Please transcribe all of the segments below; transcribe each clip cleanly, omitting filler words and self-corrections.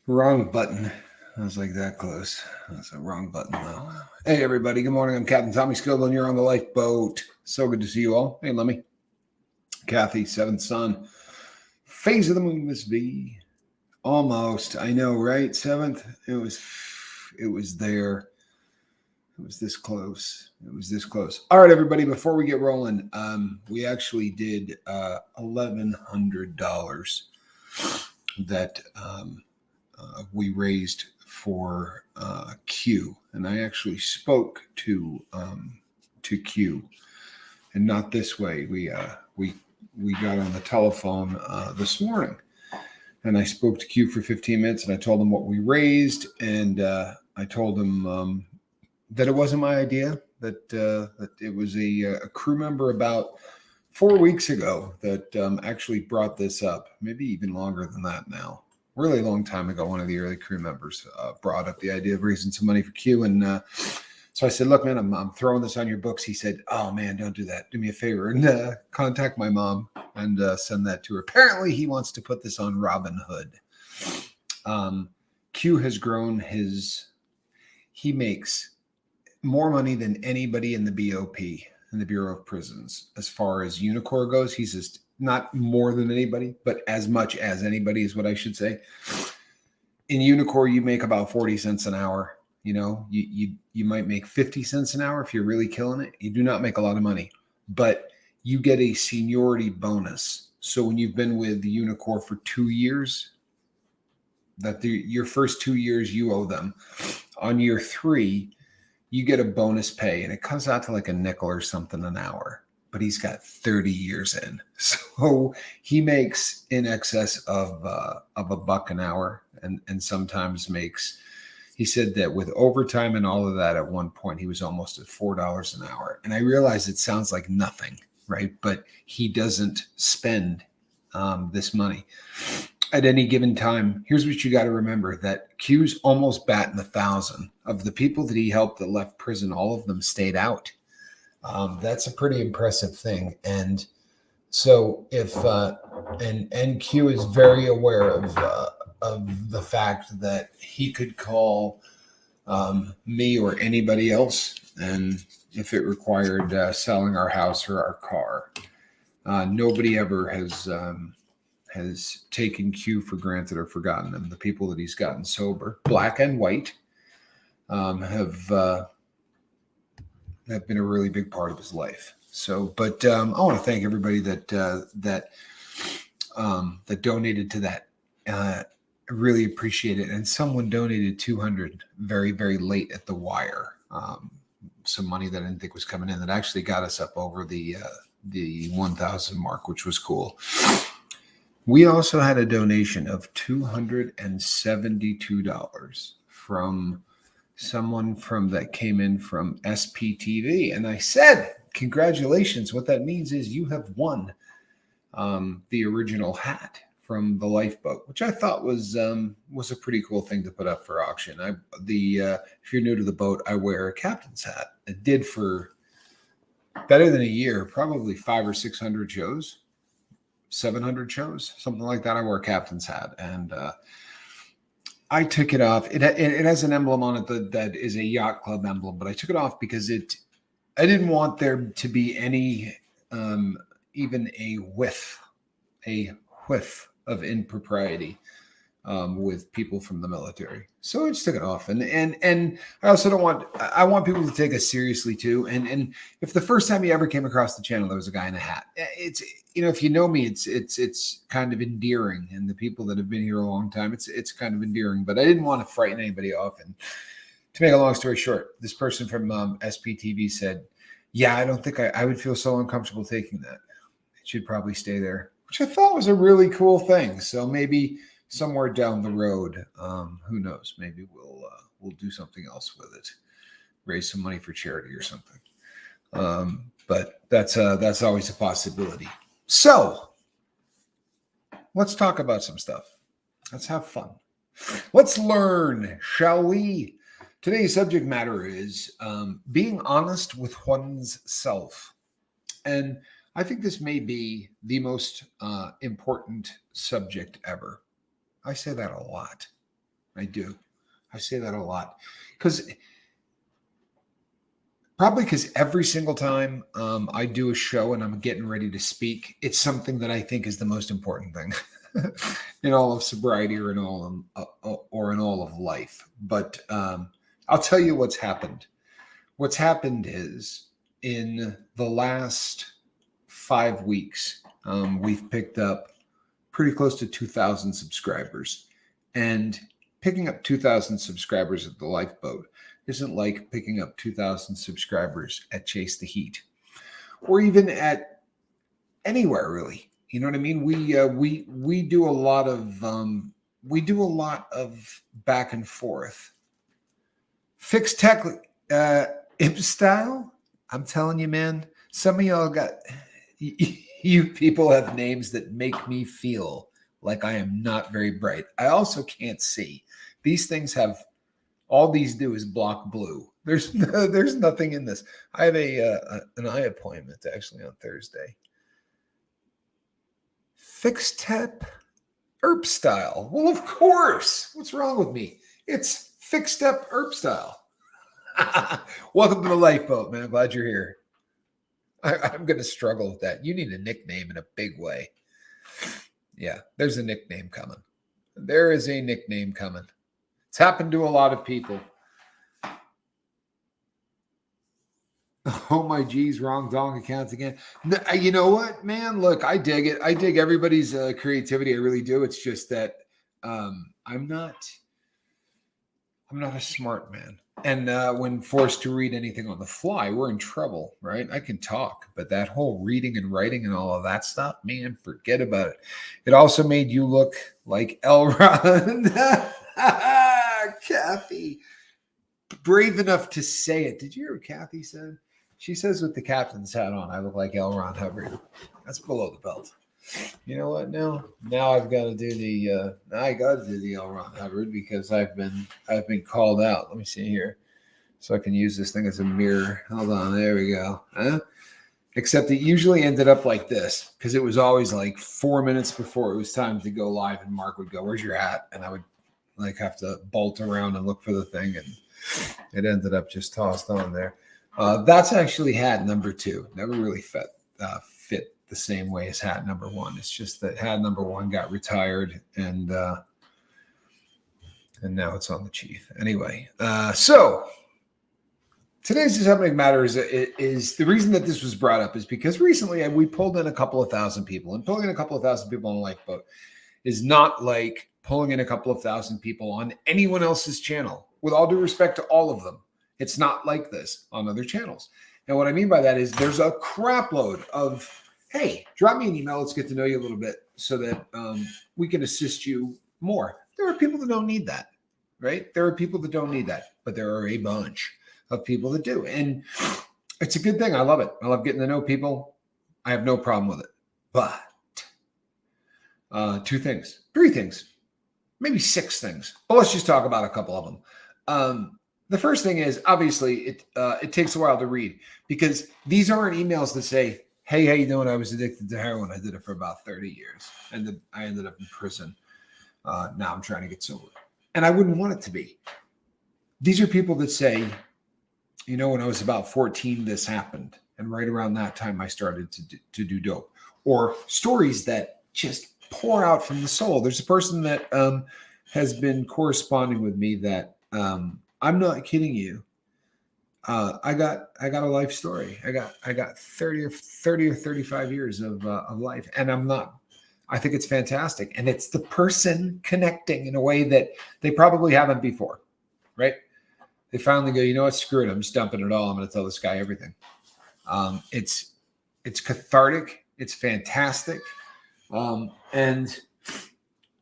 Wrong button. I was like that close. That's the wrong button though. Hey everybody, good morning. I'm Captain Tommy Scoble and you're on the lifeboat. So good to see you all. Hey Lemmy, Kathy, seventh son. Phase of the moon, Miss V. Almost. I know, right? Seventh. It was there. It was this close. It was this close. All right, everybody. Before we get rolling, we actually did $1,100 that we raised for Q, and I actually spoke to Q, and not this way. We got on the telephone this morning, and I spoke to Q for 15 minutes, and I told him what we raised, and I told him that it wasn't my idea, that it was a crew member about 4 weeks ago that actually brought this up, maybe even longer than that now. Really long time ago, one of the early crew members brought up the idea of raising some money for Q. And so I said, look, man, I'm throwing this on your books. He said, oh, man, don't do that. Do me a favor and contact my mom and send that to her. Apparently, he wants to put this on Robinhood. Q has grown he makes more money than anybody in the BOP, in the Bureau of Prisons. As far as Unicor goes, he's just not more than anybody, but as much as anybody is what I should say. In Unicor, you make about 40 cents an hour. You know, you might make 50 cents an hour if you're really killing it. You do not make a lot of money, but you get a seniority bonus. So when you've been with the Unicor for 2 years, your first 2 years you owe them. On year 3, you get a bonus pay, and it comes out to like a nickel or something an hour. But he's got 30 years in, so he makes in excess of $1 an hour, and sometimes makes. He said that with overtime and all of that, at one point he was almost at $4 an hour. And I realize it sounds like nothing, right? But he doesn't spend this money at any given time. Here's what you got to remember: that Q's almost batting 1,000. Of the people that he helped that left prison, all of them stayed out. That's a pretty impressive thing. And so if and Q is very aware of the fact that he could call me or anybody else, and if it required selling our house or our car. Nobody ever has taken Q for granted or forgotten him. The people that he's gotten sober, black and white, have been a really big part of his life. So, but I want to thank everybody that donated to that. I really appreciate it. And someone donated $200 very, very late at the wire. Some money that I didn't think was coming in that actually got us up over the 1,000 mark, which was cool. We also had a donation of $272 from someone that came in from SPTV, and I said, congratulations. What that means is you have won the original hat from the lifeboat, which I thought was a pretty cool thing to put up for auction. If you're new to the boat, I wear a captain's hat. I did for better than a year, probably 500 or 600 shows, 700 shows, something like that. I wear a captain's hat, and I took it off. It has an emblem on it that is a yacht club emblem, but I took it off because I didn't want there to be any even a whiff of impropriety with people from the military. So I just took it off, and I also I want people to take us seriously too. And if the first time you ever came across the channel there was a guy in a hat, it's, if you know me, it's kind of endearing, and the people that have been here a long time, it's kind of endearing. But I didn't want to frighten anybody off. And to make a long story short, this person from SPTV said, "Yeah, I don't think I would feel so uncomfortable taking that. It should probably stay there," which I thought was a really cool thing. So maybe somewhere down the road, who knows? Maybe we'll do something else with it, raise some money for charity or something. But that's always a possibility. So let's talk about some stuff. Let's have fun. Let's learn, shall we? Today's subject matter is being honest with one's self. And I think this may be the most important subject ever. I say that a lot. I do. I say that a lot because every single time I do a show and I'm getting ready to speak, it's something that I think is the most important thing in all of sobriety or in all of life. But I'll tell you what's happened. What's happened is in the last 5 weeks, we've picked up pretty close to 2,000 subscribers. And picking up 2,000 subscribers at the Lifeboat isn't like picking up 2,000 subscribers at Chase the Heat or even at anywhere really. You know what I mean? We do a lot of back and forth. Fixed tech imp style. I'm telling you, man. Some of y'all got you people have names that make me feel like I am not very bright. I also can't see. These things have all these do is block blue. There's nothing in this. I have an eye appointment actually on Thursday. Fixed tech herb style. Well, of course. What's wrong with me? It's fixed step herb style. Welcome to the Lifeboat, man. I'm glad you're here. I'm going to struggle with that. You need a nickname in a big way. Yeah, there's a nickname coming. There is a nickname coming. It's happened to a lot of people. Oh my geez, wrong dong accounts again. No, you know what, man? Look, I dig it. I dig everybody's creativity. I really do. It's just that I'm not a smart man. And when forced to read anything on the fly, we're in trouble, right? I can talk, but that whole reading and writing and all of that stuff, man, forget about it. It also made you look like Elrond. Kathy, brave enough to say it. Did you hear what Kathy said? She says with the captain's hat on, I look like Elrond Hubbard. That's below the belt. You know what? Now I've got to do the L. Ron Hubbard because I've been called out. Let me see here, so I can use this thing as a mirror. Hold on, there we go. Except it usually ended up like this because it was always like 4 minutes before it was time to go live, and Mark would go, "Where's your hat?" And I would like have to bolt around and look for the thing, and it ended up just tossed on there. That's actually hat number 2. Never really fit the same way as hat number 1. It's just that hat number 1 got retired and now it's on the chief. Anyway, so today's Subject Matter is the reason that this was brought up is because recently we pulled in a couple of thousand people, and pulling in a couple of thousand people on a Lifeboat is not like pulling in a couple of thousand people on anyone else's channel. With all due respect to all of them, it's not like this on other channels. And what I mean by that is there's a crap load of, hey, drop me an email. Let's get to know you a little bit so that we can assist you more. There are people that don't need that, right? There are people that don't need that, but there are a bunch of people that do. And it's a good thing. I love it. I love getting to know people. I have no problem with it. But 3 things, maybe 6 things. But let's just talk about a couple of them. The first thing is obviously it takes a while to read because these aren't emails that say, hey, how you doing? I was addicted to heroin. I did it for about 30 years. And I ended up in prison. Now I'm trying to get sober. And I wouldn't want it to be. These are people that say, you know, when I was about 14, this happened. And right around that time, I started to do dope. Or stories that just pour out from the soul. There's a person that has been corresponding with me that I'm not kidding you. I got a life story. I got 30 or 35 years of life, and I think it's fantastic. And it's the person connecting in a way that they probably haven't before, right? They finally go, you know what, screw it. I'm just dumping it all. I'm going to tell this guy everything. It's cathartic. It's fantastic. And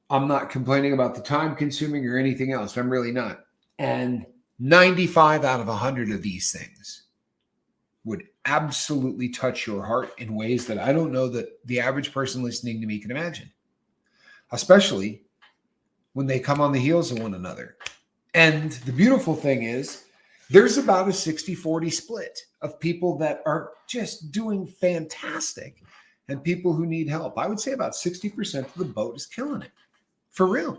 I'm not complaining about the time consuming or anything else. I'm really not. And 95 out of 100 of these things would absolutely touch your heart in ways that I don't know that the average person listening to me can imagine, especially when they come on the heels of one another. And the beautiful thing is there's about a 60-40 split of people that are just doing fantastic and people who need help. I would say about 60% of the boat is killing it. For real.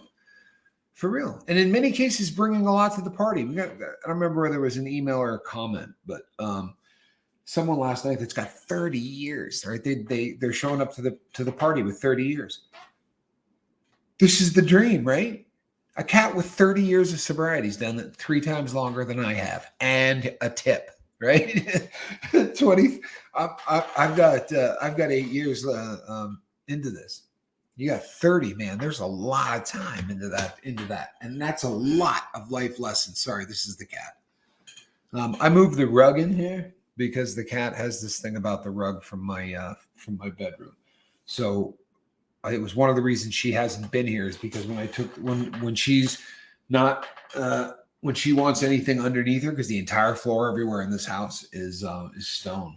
For real. And in many cases, bringing a lot to the party. I don't remember whether it was an email or a comment, but someone last night that's got 30 years, right? They're showing up to the party with 30 years. This is the dream, right? A cat with 30 years of sobriety has done it 3 times longer than I have, and a tip, right? 20. I've got 8 years into this. You got 30, man. There's a lot of time into that, and that's a lot of life lessons. Sorry, this is the cat. I moved the rug in here because the cat has this thing about the rug from my bedroom. So it was one of the reasons she hasn't been here, is because when she's not when she wants anything underneath her, because the entire floor everywhere in this house is stone.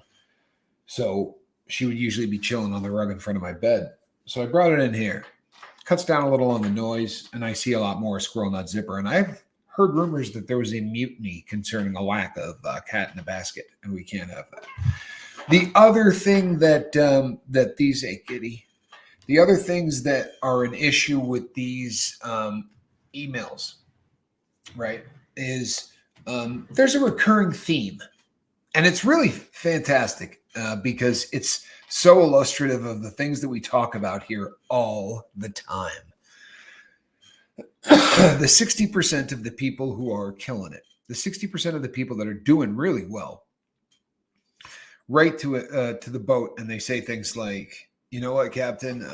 So she would usually be chilling on the rug in front of my bed. So I brought it in here. Cuts down a little on the noise, and I see a lot more squirrel nut zipper. And I've heard rumors that there was a mutiny concerning a lack of cat in the basket, and we can't have that. The other thing that these, hey kitty, the other things that are an issue with these emails, right, is there's a recurring theme. And it's really fantastic because it's so illustrative of the things that we talk about here all the time. The 60% of the people who are killing it, the 60% of the people that are doing really well, write to the boat, and they say things like, you know what, Captain,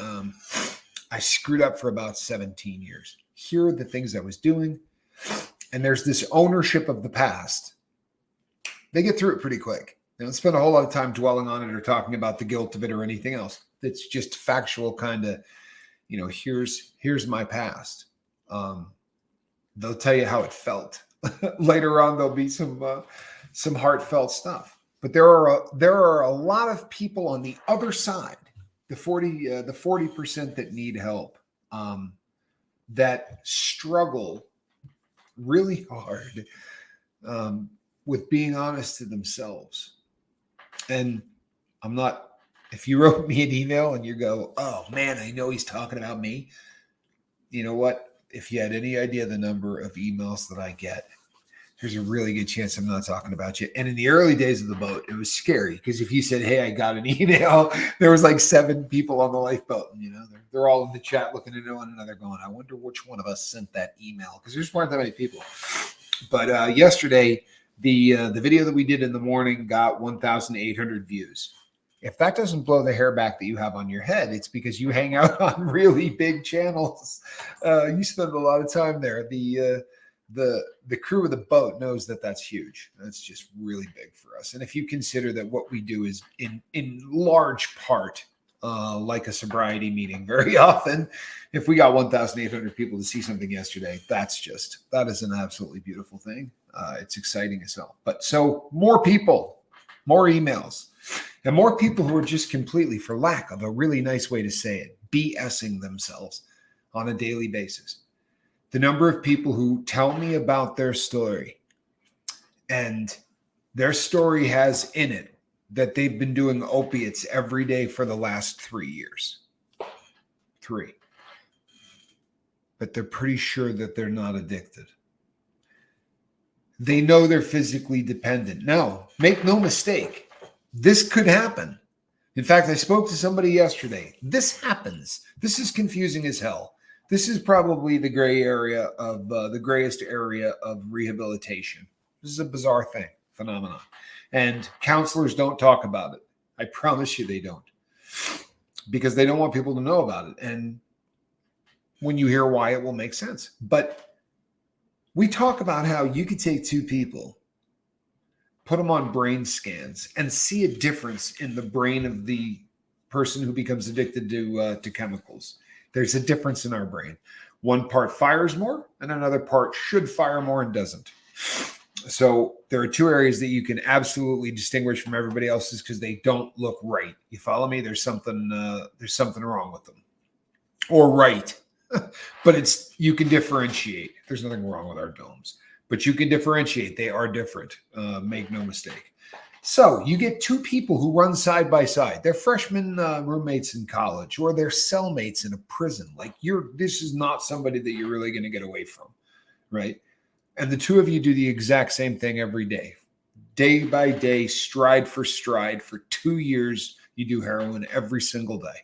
I screwed up for about 17 years. Here are the things I was doing. And there's this ownership of the past. They get through it pretty quick. They don't spend a whole lot of time dwelling on it or talking about the guilt of it or anything else. It's just factual kind of, here's my past. They'll tell you how it felt. Later on, there'll be some heartfelt stuff. But there are a lot of people on the other side, the 40% that need help, that struggle really hard with being honest to themselves. And if you wrote me an email and you go, oh man, I know he's talking about me. You know what? If you had any idea the number of emails that I get, there's a really good chance I'm not talking about you. And in the early days of the boat, it was scary because if you said, hey, I got an email, there was like 7 people on the lifeboat. And, they're all in the chat looking at one another going, I wonder which one of us sent that email, because there just weren't that many people. But yesterday, the video that we did in the morning got 1,800 views. If that doesn't blow the hair back that you have on your head, it's because you hang out on really big channels. You spend a lot of time there. The crew of the boat knows that that's huge. That's just really big for us. And if you consider that what we do is in large part like a sobriety meeting, very often, if we got 1,800 people to see something yesterday, that is an absolutely beautiful thing. It's exciting as hell. But so more people, more emails, and more people who are just completely, for lack of a really nice way to say it, BSing themselves on a daily basis. The number of people who tell me about their story, and their story has in it that they've been doing opiates every day for the last 3 years. 3. But they're pretty sure that they're not addicted. They know they're physically dependent. Now, make no mistake, this could happen. In fact, I spoke to somebody yesterday. This happens. This is confusing as hell. This is probably the the grayest area of rehabilitation. This is a bizarre phenomenon. And counselors don't talk about it. I promise you they don't. Because they don't want people to know about it. And when you hear why, it will make sense. But we talk about how you could take 2 people, put them on brain scans, and see a difference in the brain of the person who becomes addicted to chemicals. There's a difference in our brain. One part fires more, and another part should fire more and doesn't. So there are 2 areas that you can absolutely distinguish from everybody else's because they don't look right. You follow me? There's something wrong with them, or right, but you can differentiate. There's nothing wrong with our domes, but you can differentiate. They are different. Make no mistake. So you get two people who run side by side. They're freshman roommates in college, or they're cellmates in a prison. Like this is not somebody that you're really going to get away from, right? And the two of you do the exact same thing every day by day, stride for 2 years. You do heroin every single day.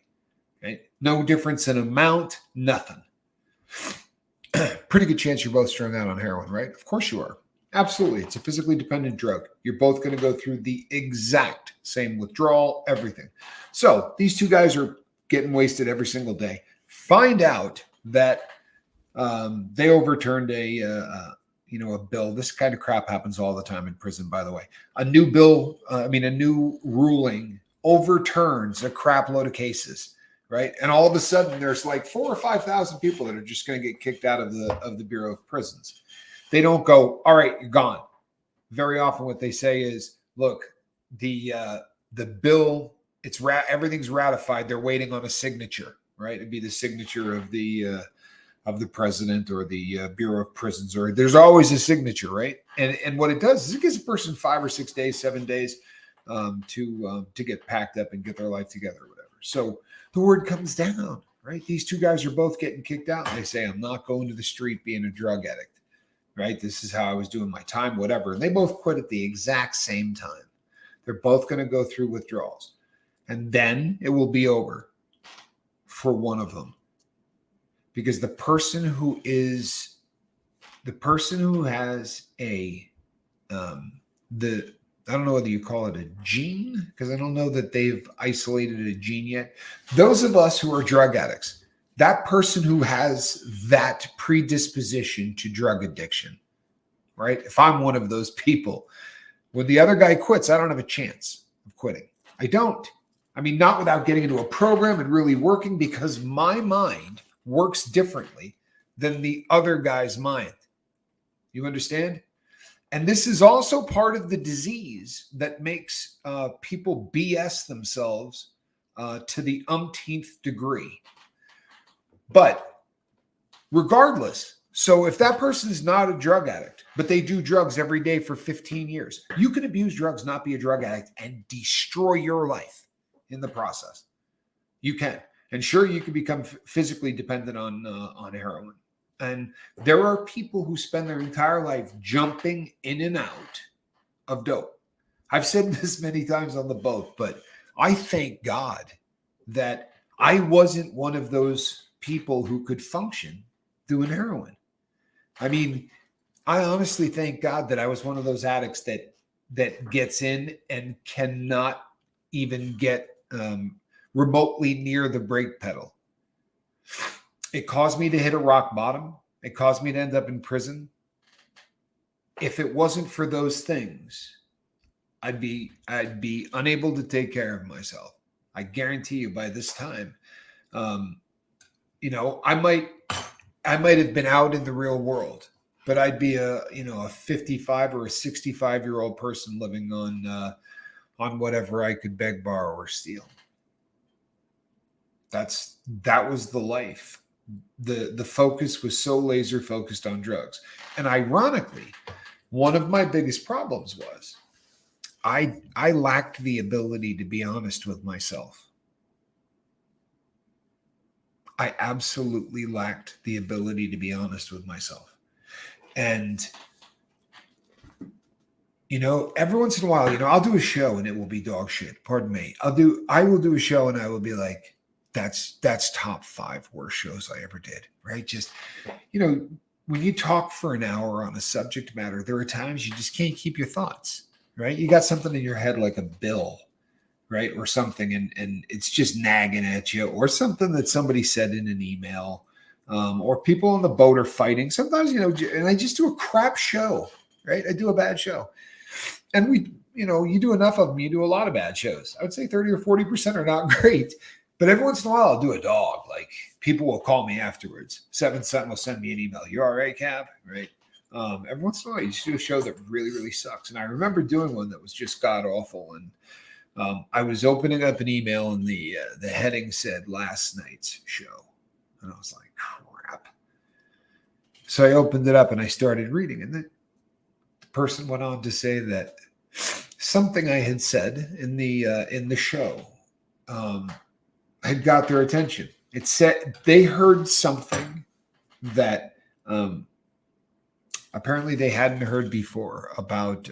Okay? No difference in amount, nothing. Pretty good chance you're both strung out on heroin, right? Of course you are. Absolutely. It's a physically dependent drug. You're both going to go through the exact same withdrawal, everything. So these two guys are getting wasted every single day. Find out that they overturned a bill. This kind of crap happens all the time in prison, by the way. A new ruling overturns a crap load of cases, right? And all of a sudden, there's like 4,000 or 5,000 people that are just going to get kicked out of the Bureau of Prisons. They don't go, all right, you're gone. Very often, what they say is, look, the bill, everything's ratified. They're waiting on a signature, right? It'd be the signature of the president or the Bureau of Prisons, or there's always a signature, right? And what it does is it gives a person 5 or 6 days, 7 days to get packed up and get their life together or whatever. So the word comes down, right? These two guys are both getting kicked out. And they say, I'm not going to the street being a drug addict, right? This is how I was doing my time, whatever. And they both quit at the exact same time. They're both going to go through withdrawals. And then it will be over for one of them. Because the person who has I don't know whether you call it a gene, because I don't know that they've isolated a gene yet. Those of us who are drug addicts, that person who has that predisposition to drug addiction, right? If I'm one of those people, when the other guy quits, I don't have a chance of quitting. I don't. I mean, not without getting into a program and really working, because my mind works differently than the other guy's mind. You understand? And this is also part of the disease that makes people BS themselves to the umpteenth degree. But regardless, so if that person is not a drug addict, but they do drugs every day for 15 years, you can abuse drugs, not be a drug addict, and destroy your life in the process. You can. And sure, you can become physically dependent on heroin. And there are people who spend their entire life jumping in and out of dope. I've said this many times on the boat, but I thank God that I wasn't one of those people who could function doing heroin. I mean, I honestly thank God that I was one of those addicts that gets in and cannot even get remotely near the brake pedal. It caused me to hit a rock bottom. It caused me to end up in prison. If it wasn't for those things, I'd be unable to take care of myself. I guarantee you by this time, I might have been out in the real world, but I'd be a 55 or a 65-year-old person living on whatever I could beg, borrow, or steal. That was the life. The focus was so laser focused on drugs. And ironically, one of my biggest problems was I lacked the ability to be honest with myself. I absolutely lacked the ability to be honest with myself. And every once in a while, I'll do a show and it will be dog shit. Pardon me. I will do a show and I will be like, that's top 5 worst shows I ever did, right? Just, when you talk for an hour on a subject matter, there are times you just can't keep your thoughts, right? You got something in your head like a bill, right? Or something, and it's just nagging at you, or something that somebody said in an email, or people on the boat are fighting. Sometimes, and I just do a crap show, right? I do a bad show. And you do enough of them, you do a lot of bad shows. I would say 30 or 40% are not great. But every once in a while, I'll do a dog. Like, people will call me afterwards. 7 Sun will send me an email. You all right, Cab? Right? Every once in a while, you just do a show that really, really sucks. And I remember doing one that was just god-awful. And I was opening up an email, and the heading said, last night's show. And I was like, crap. So I opened it up, and I started reading. And the person went on to say that something I had said in the show had got their attention. It said they heard something that apparently they hadn't heard before about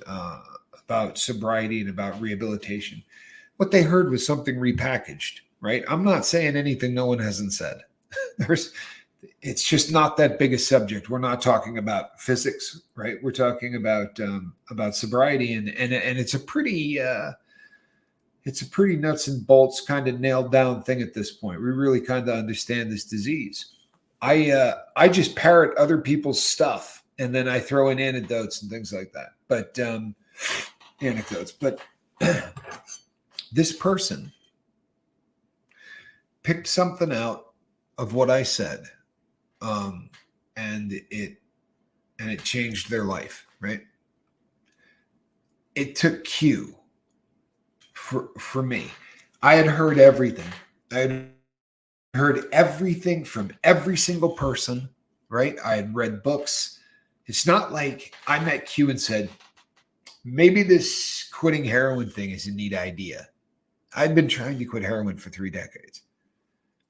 sobriety and about rehabilitation. What they heard was something repackaged, right? I'm not saying anything no one hasn't said. It's just not that big a subject. We're not talking about physics, right? We're talking about sobriety, and it's a pretty nuts and bolts kind of nailed down thing at this point. We really kind of understand this disease. I just parrot other people's stuff, and then I throw in anecdotes and things like that. But anecdotes. But this person picked something out of what I said, and it changed their life. Right? It took cue for me. I had heard everything. I had heard everything from every single person, right? I had read books. It's not like I met Q and said, maybe this quitting heroin thing is a neat idea. I'd been trying to quit heroin for 3 decades,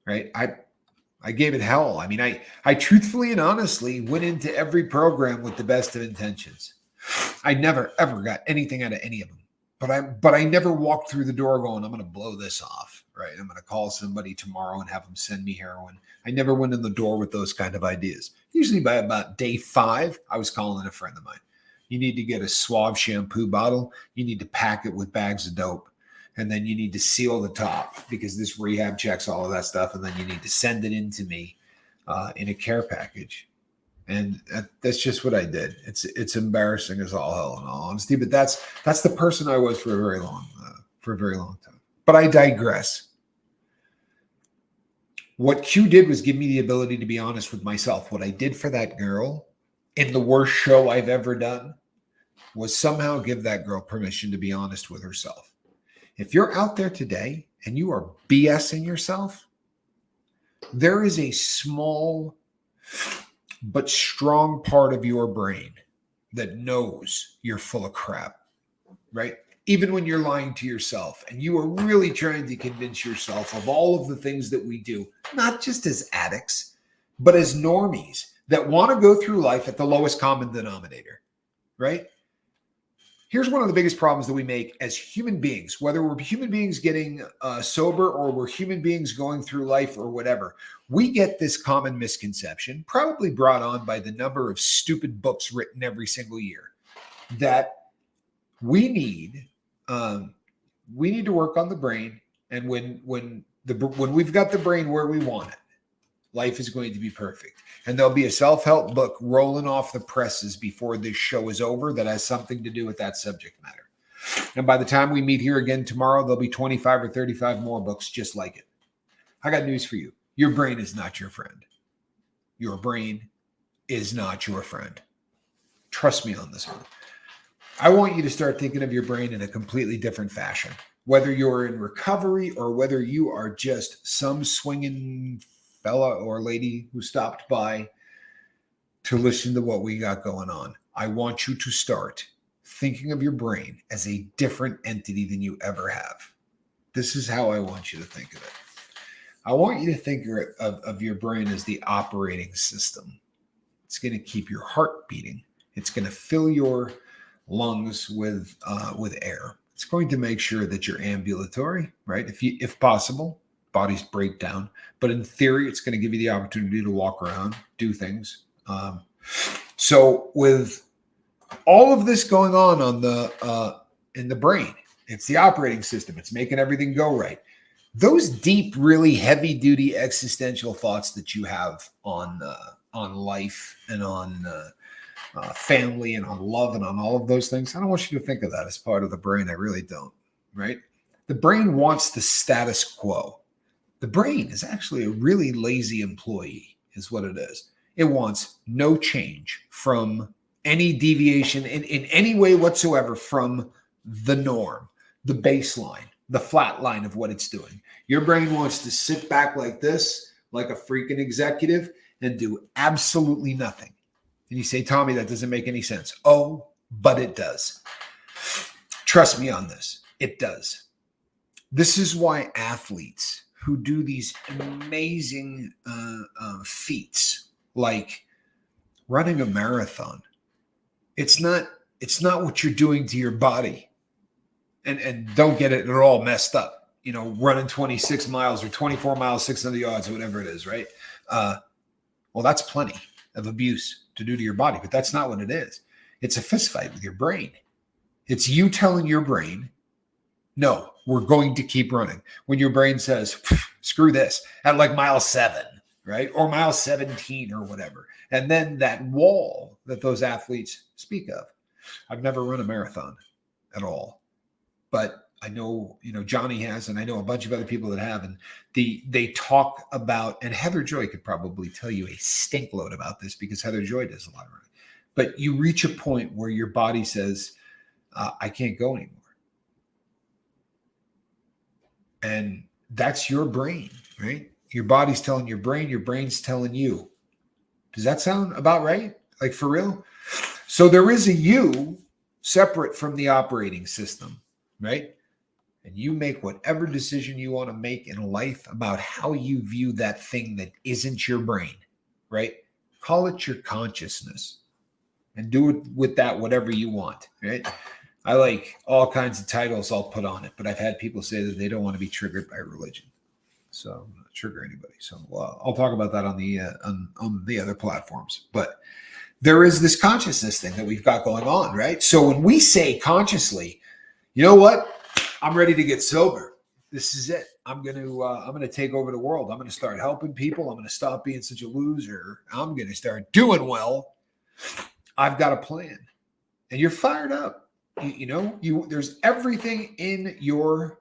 right? I gave it hell. I mean, I truthfully and honestly went into every program with the best of intentions. I never, ever got anything out of any of them. But I never walked through the door going, I'm going to blow this off, right? I'm going to call somebody tomorrow and have them send me heroin. I never went in the door with those kind of ideas. Usually by about day 5, I was calling a friend of mine. You need to get a Suave shampoo bottle. You need to pack it with bags of dope. And then you need to seal the top because this rehab checks all of that stuff. And then you need to send it in to me in a care package. And that's just what I did. It's embarrassing as all hell, in all honesty. But that's the person I was for a very long time. But I digress. What Q did was give me the ability to be honest with myself. What I did for that girl in the worst show I've ever done was somehow give that girl permission to be honest with herself. If you're out there today and you are BSing yourself, there is a small but strong part of your brain that knows you're full of crap, right? Even when you're lying to yourself and you are really trying to convince yourself of all of the things that we do, not just as addicts, but as normies that want to go through life at the lowest common denominator, right? Here's one of the biggest problems that we make as human beings, whether we're human beings getting sober or we're human beings going through life or whatever. We get this common misconception, probably brought on by the number of stupid books written every single year, that we need to work on the brain, and when we've got the brain where we want it, life is going to be perfect. And there'll be a self-help book rolling off the presses before this show is over that has something to do with that subject matter. And by the time we meet here again tomorrow, there'll be 25 or 35 more books just like it. I got news for you. Your brain is not your friend. Your brain is not your friend. Trust me on this one. I want you to start thinking of your brain in a completely different fashion. Whether you're in recovery or whether you are just some swinging fella or lady who stopped by to listen to what we got going on, I want you to start thinking of your brain as a different entity than you ever have. This is how I want you to think of it. I want you to think of your brain as the operating system. It's going to keep your heart beating. It's going to fill your lungs with air. It's going to make sure that you're ambulatory, right? If possible, bodies break down. But in theory, it's going to give you the opportunity to walk around, do things. So with all of this going on in the brain, it's the operating system. It's making everything go right. Those deep, really heavy-duty existential thoughts that you have on life and on family and on love and on all of those things, I don't want you to think of that as part of the brain. I really don't, right? The brain wants the status quo. The brain is actually a really lazy employee, is what it is. It wants no change from any deviation in any way whatsoever from the norm, the baseline, the flat line of what it's doing. Your brain wants to sit back like this, like a freaking executive, and do absolutely nothing. And you say, Tommy, that doesn't make any sense. Oh, but it does. Trust me on this. It does. This is why athletes who do these amazing feats, like running a marathon, it's not what you're doing to your body. And don't get it all messed up, running 26 miles or 24 miles, 600 yards or whatever it is, right? Well, that's plenty of abuse to do to your body, but that's not what it is. It's a fist fight with your brain. It's you telling your brain, no, we're going to keep running. When your brain says, screw this, at like mile 7, right? Or mile 17 or whatever. And then that wall that those athletes speak of. I've never run a marathon at all, but I know, Johnny has, and I know a bunch of other people that have, and they talk about, and Heather Joy could probably tell you a stink load about this because Heather Joy does a lot of running. But you reach a point where your body says, I can't go anymore. And that's your brain, right? Your body's telling your brain's telling you. Does that sound about right? Like for real? So there is a you separate from the operating system, right? And you make whatever decision you want to make in life about how you view that thing that isn't your brain, right? Call it your consciousness and do it with that whatever you want, right? I like all kinds of titles I'll put on it, but I've had people say that they don't want to be triggered by religion. So I'm not trigger anybody. So I'll talk about that on the other platforms. But there is this consciousness thing that we've got going on, right? So when we say consciously, you know what? I'm ready to get sober. This is it. I'm gonna take over the world. I'm gonna start helping people. I'm gonna stop being such a loser. I'm gonna start doing well. I've got a plan, and you're fired up. There's everything in your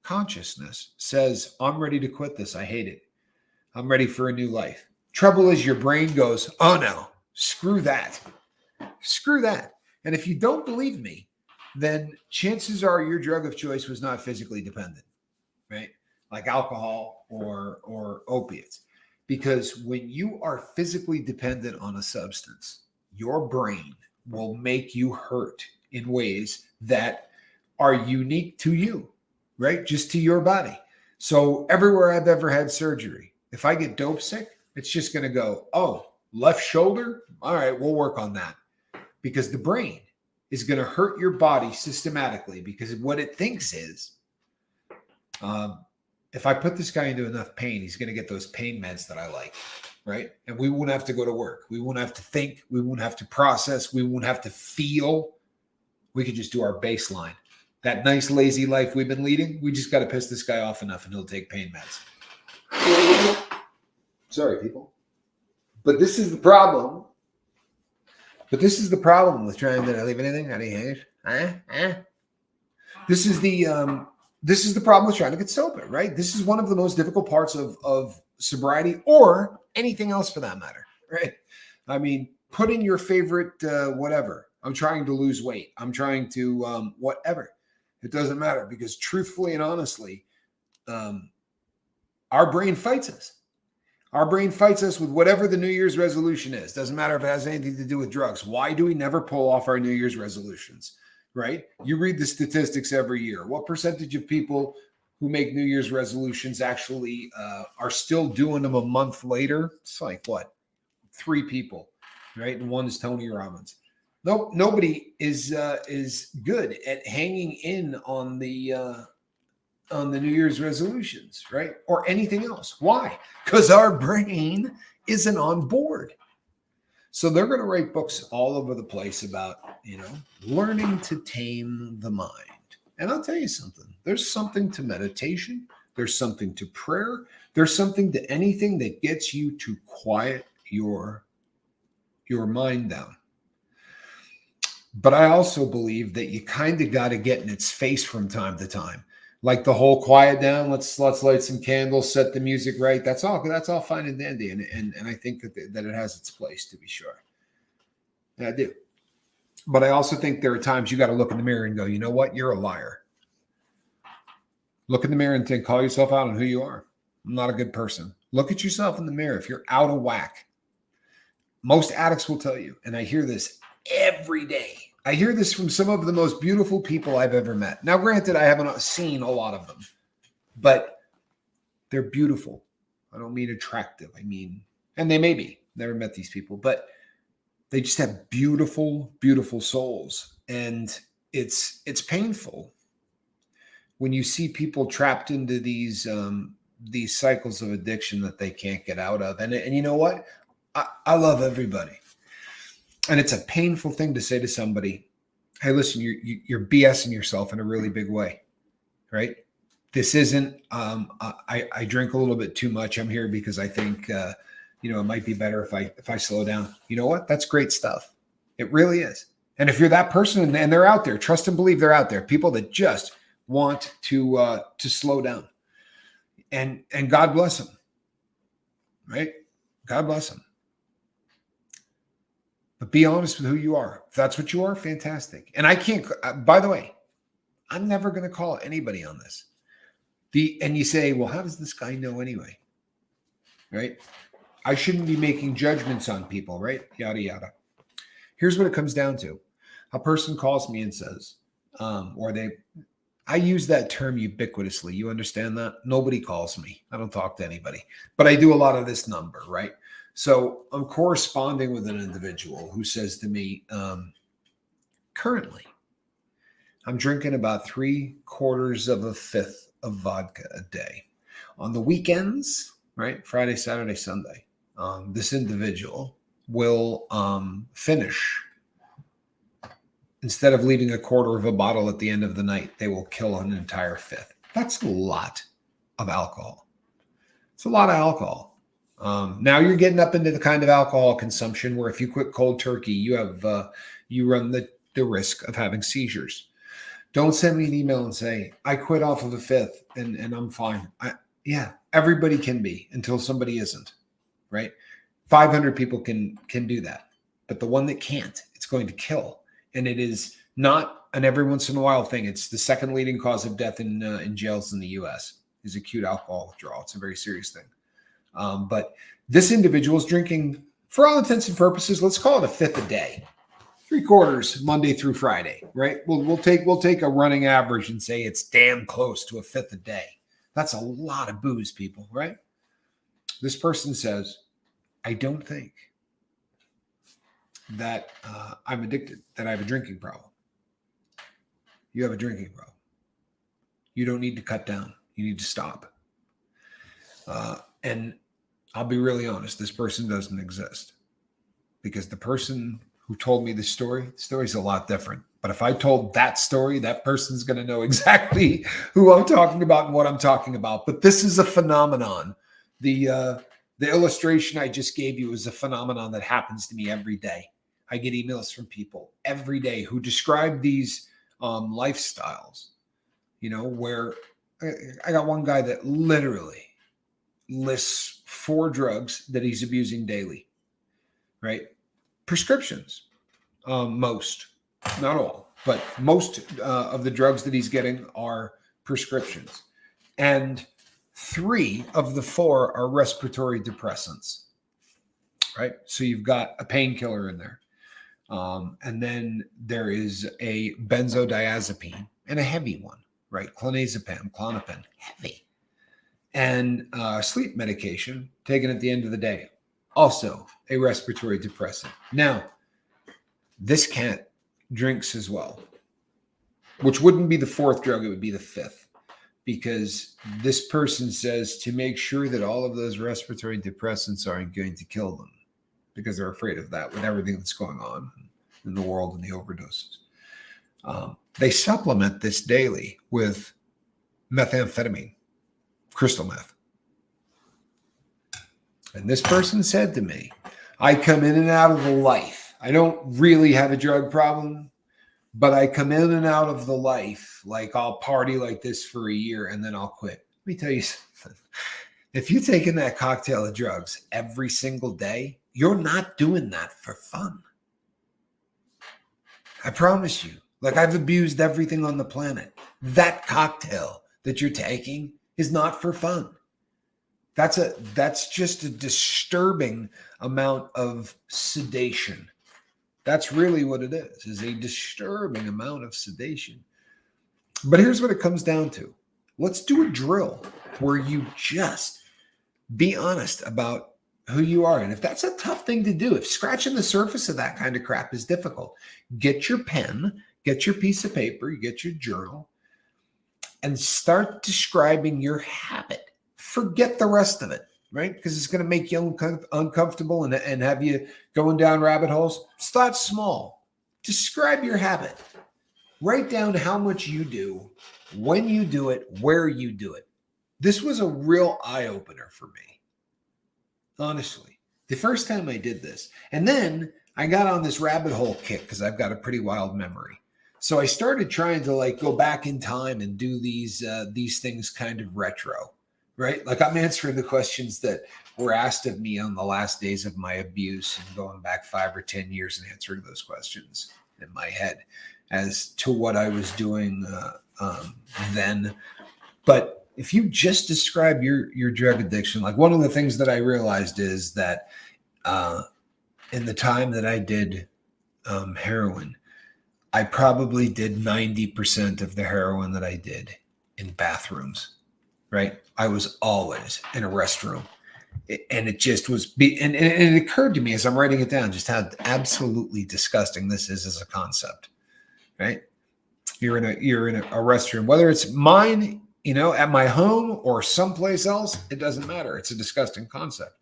consciousness says, I'm ready to quit this. I hate it. I'm ready for a new life. Trouble is your brain goes, oh no, screw that. Screw that. And if you don't believe me, then chances are your drug of choice was not physically dependent, right? Like alcohol or opiates. Because when you are physically dependent on a substance, your brain will make you hurt in ways that are unique to you, right? Just to your body. So everywhere I've ever had surgery, if I get dope sick, it's just going to go, oh, left shoulder? All right, we'll work on that. Because the brain is going to hurt your body systematically because what it thinks is, if I put this guy into enough pain, he's going to get those pain meds that I like, right? And we won't have to go to work. We won't have to think. We won't have to process. We won't have to feel. We could just do our baseline. That nice, lazy life we've been leading, we just got to piss this guy off enough and he'll take pain meds. Sorry, people. But this is the problem. With trying to leave anything. How do you hate? This is the problem with trying to get sober, right? This is one of the most difficult parts of sobriety or anything else for that matter, right? I mean, putting your favorite whatever. I'm trying to lose weight. I'm trying to whatever. It doesn't matter because truthfully and honestly, our brain fights us. Our brain fights us with whatever the New Year's resolution is. Doesn't matter if it has anything to do with drugs. Why do we never pull off our New Year's resolutions, right? You read the statistics every year. What percentage of people who make New Year's resolutions actually are still doing them a month later? It's like, what? 3 people, right? And one is Tony Robbins. Nope, nobody is good at hanging in on the New Year's resolutions, right? Or anything else. Why? Because our brain isn't on board. So they're going to write books all over the place about, learning to tame the mind. And I'll tell you something. There's something to meditation. There's something to prayer. There's something to anything that gets you to quiet your mind down. But I also believe that you kind of got to get in its face from time to time. Like the whole quiet down, let's light some candles, set the music right. That's all fine and dandy. And I think that it has its place, to be sure. And I do. But I also think there are times you got to look in the mirror and go, you know what? You're a liar. Look in the mirror and call yourself out on who you are. I'm not a good person. Look at yourself in the mirror. If you're out of whack, most addicts will tell you, and I hear this every day. I hear this from some of the most beautiful people I've ever met. Now, granted, I haven't seen a lot of them, but they're beautiful. I don't mean attractive. I mean, and they may be. Never met these people, but they just have beautiful, beautiful souls. And it's painful when you see people trapped into these cycles of addiction that they can't get out of. And you know what? I love everybody. And it's a painful thing to say to somebody, hey, listen, you're BSing yourself in a really big way, right? This isn't, I drink a little bit too much. I'm here because I think, it might be better if I slow down. You know what? That's great stuff. It really is. And if you're that person and they're out there, trust and believe they're out there, people that just want to slow down, and God bless them, right? God bless them. But be honest with who you are. If that's what you are, fantastic. And I can't, by the way, I'm never going to call anybody on this. And you say, well, how does this guy know anyway? Right? I shouldn't be making judgments on people, right? Yada, yada. Here's what it comes down to. A person calls me and says, I use that term ubiquitously. You understand that? Nobody calls me. I don't talk to anybody, but I do a lot of this number, right? So I'm corresponding with an individual who says to me, currently, I'm drinking about 3/4 of a fifth of vodka a day. On the weekends, right? Friday, Saturday, Sunday, this individual will finish. Instead of leaving 1/4 of a bottle at the end of the night, they will kill an entire fifth. That's a lot of alcohol. It's a lot of alcohol. Now you're getting up into the kind of alcohol consumption where if you quit cold turkey, you run the risk of having seizures. Don't send me an email and say, I quit off of a fifth and I'm fine. Yeah, everybody can be until somebody isn't, right? 500 people can do that. But the one that can't, it's going to kill. And it is not an every once in a while thing. It's the second leading cause of death in jails in the U.S. is acute alcohol withdrawal. It's a very serious thing. But this individual is drinking, for all intents and purposes, let's call it a fifth a day, 3/4 Monday through Friday, right? We'll take a running average and say it's damn close to a fifth a day. That's a lot of booze, people, right? This person says, I don't think that I'm addicted, that I have a drinking problem. You have a drinking problem. You don't need to cut down. You need to stop. And I'll be really honest, this person doesn't exist because the person who told me the story's a lot different. But if I told that story, that person's going to know exactly who I'm talking about and what I'm talking about. But this is a phenomenon. The illustration I just gave you is a phenomenon that happens to me every day. I get emails from people every day who describe these lifestyles, where I got one guy that literally lists 4 drugs that he's abusing daily, right? Prescriptions, most, not all, but most of the drugs that he's getting are prescriptions. And 3 of the 4 are respiratory depressants, right? So you've got a painkiller in there. And then there is a benzodiazepine and a heavy one, right? Clonazepam, Klonopin, heavy. And sleep medication taken at the end of the day, also a respiratory depressant. Now, this cat drinks as well, which wouldn't be the 4th drug, it would be the 5th, because this person says to make sure that all of those respiratory depressants aren't going to kill them, because they're afraid of that with everything that's going on in the world and the overdoses. They supplement this daily with methamphetamine, crystal meth. And this person said to me, I come in and out of the life. I don't really have a drug problem, but I come in and out of the life. Like I'll party like this for a year and then I'll quit. Let me tell you something. If you're taking that cocktail of drugs every single day, you're not doing that for fun. I promise you. Like I've abused everything on the planet. That cocktail that you're taking is not for fun. That's just a disturbing amount of sedation That's really what it is a disturbing amount of sedation. But here's what it comes down to. Let's do a drill where you just be honest about who you are. And if that's a tough thing to do, if scratching the surface of that kind of crap is difficult, get your pen, get your piece of paper, you get your journal, and start describing your habit. Forget the rest of it, right? Because it's going to make you uncomfortable and have you going down rabbit holes. Start small. Describe your habit. Write down how much you do, when you do it, where you do it. This was a real eye-opener for me, honestly. The first time I did this. And then I got on this rabbit hole kick because I've got a pretty wild memory. So I started trying to like go back in time and do these things kind of retro, right? Like I'm answering the questions that were asked of me on the last days of my abuse and going back 5 or 10 years and answering those questions in my head as to what I was doing then. But if you just describe your drug addiction, like one of the things that I realized is that in the time that I did heroin, I probably did 90% of the heroin that I did in bathrooms, right? I was always in a restroom. And it just was, and it occurred to me as I'm writing it down, just how absolutely disgusting this is as a concept, right? You're in a restroom, whether it's mine, at my home or someplace else, it doesn't matter. It's a disgusting concept.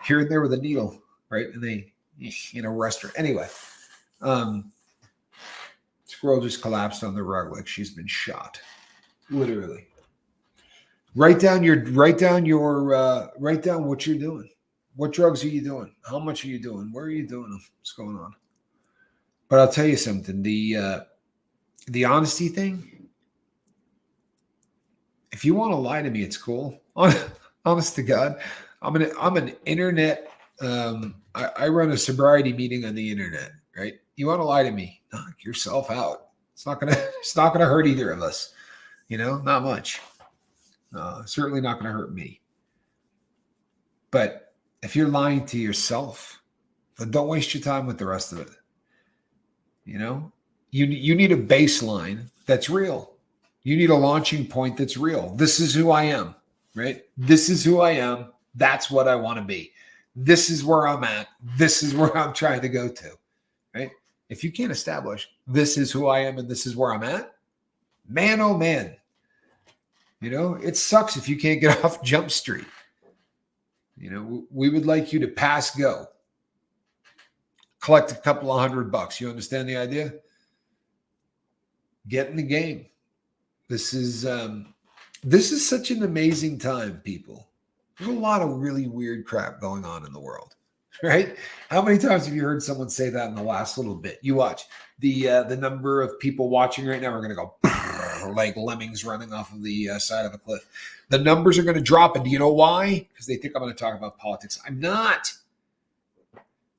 Here and there with a needle, right? And they, restroom. Anyway, this girl just collapsed on the rug like she's been shot, literally. Write down what you're doing. What drugs are you doing? How much are you doing? Where are you doing them? What's going on? But I'll tell you something. The honesty thing. If you want to lie to me, it's cool. Honest to God, I'm an internet. I run a sobriety meeting on the internet. Right? You want to lie to me? Knock yourself out. It's not gonna hurt either of us. Not much. Certainly not going to hurt me. But if you're lying to yourself, then don't waste your time with the rest of it. You need a baseline that's real. You need a launching point that's real. This is who I am, right? This is who I am. That's what I want to be. This is where I'm at. This is where I'm trying to go to, right? If you can't establish this is who I am and this is where I'm at, man, oh man, it sucks if you can't get off Jump Street. We would like you to pass go. Collect a couple of $100. You understand the idea? Get in the game. This is such an amazing time, people. There's a lot of really weird crap going on in the world, right? How many times have you heard someone say that in the last little bit? You watch the number of people watching right now are going to go like lemmings running off of the side of a cliff. The numbers are going to drop. And do you know why? Because they think I'm going to talk about politics. I'm not.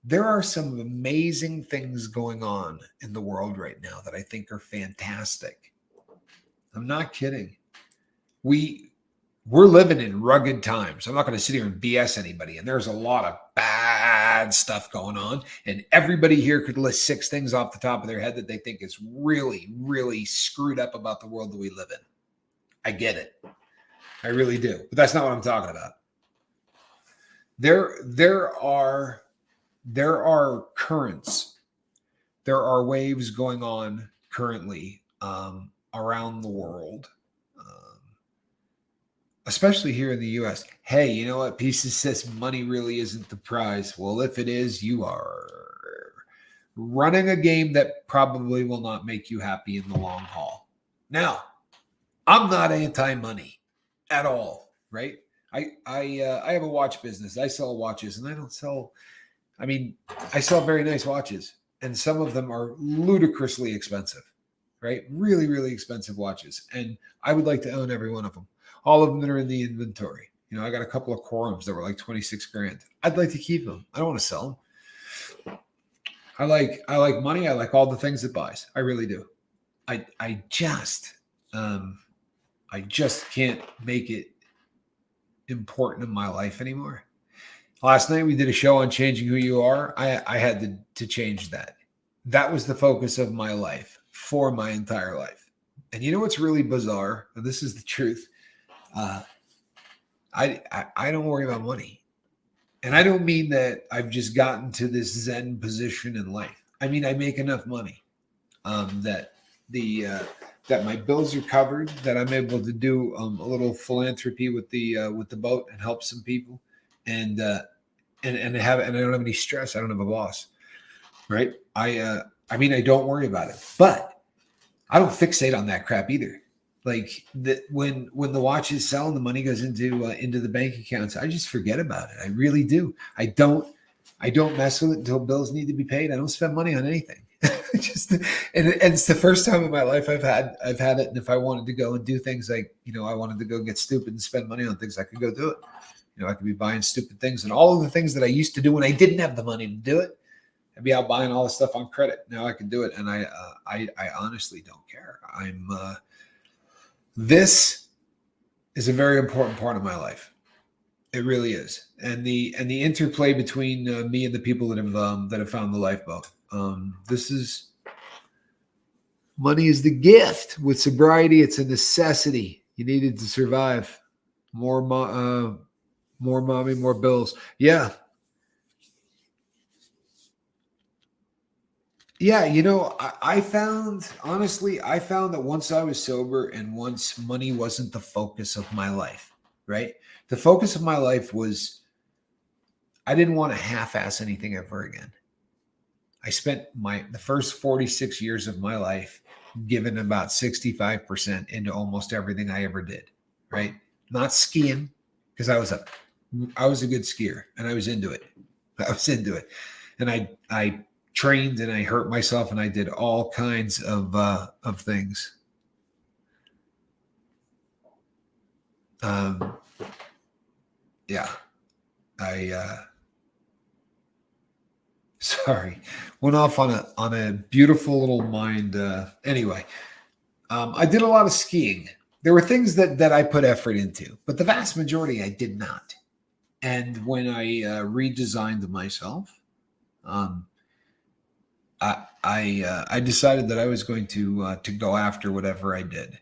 There are some amazing things going on in the world right now that I think are fantastic. I'm not kidding. We're living in rugged times. I'm not going to sit here and BS anybody. And there's a lot of bad stuff going on. And everybody here could list 6 things off the top of their head that they think is really, really screwed up about the world that we live in. I get it. I really do. But that's not what I'm talking about. There are currents. There are waves going on currently around the world. Especially here in the U.S. Hey, you know what? Pieces says money really isn't the prize. Well, if it is, you are running a game that probably will not make you happy in the long haul. Now, I'm not anti-money at all, right? I have a watch business. I sell watches, and I sell very nice watches, and some of them are ludicrously expensive, right? Really, really expensive watches, and I would like to own every one of them. All of them that are in the inventory. I got a couple of quorums that were like 26 grand. I'd like to keep them. I don't want to sell them. I like money. I like all the things it buys. I really do. I just can't make it important in my life anymore. Last night we did a show on changing who you are. I had to change that. That was the focus of my life for my entire life. And you know what's really bizarre? And this is the truth. Uh, I don't worry about money. And I don't mean that I've just gotten to this Zen position in life. I mean, I make enough money that that my bills are covered, that I'm able to do a little philanthropy with the boat and help some people, and and I don't have any stress. I don't have a boss, right? I mean, I don't worry about it, but I don't fixate on that crap either. Like when the watches sell and the money goes into the bank accounts, I just forget about it. I really do. I don't mess with it until bills need to be paid. I don't spend money on anything. Just and it's the first time in my life I've had it. And if I wanted to go and do things like, I wanted to go get stupid and spend money on things, I could go do it. I could be buying stupid things, and all of the things that I used to do when I didn't have the money to do it, I'd be out buying all the stuff on credit. Now I can do it, and I honestly don't care. This is a very important part of my life. It really is, and the interplay between me and the people that have found the lifeboat. This is money is the gift. With sobriety, it's a necessity. You need it to survive. More mommy, more bills. Yeah. Yeah, I found, honestly, that once I was sober and once money wasn't the focus of my life, right? The focus of my life was I didn't want to half-ass anything ever again. I spent the first 46 years of my life giving about 65% into almost everything I ever did, right? Not skiing, because I was a good skier and I was into it. And I trained and I hurt myself and I did all kinds of things. Yeah, sorry, went off on a beautiful little mind. Anyway, I did a lot of skiing. There were things that I put effort into, but the vast majority I did not. And when I redesigned myself, I decided that I was going to go after whatever I did.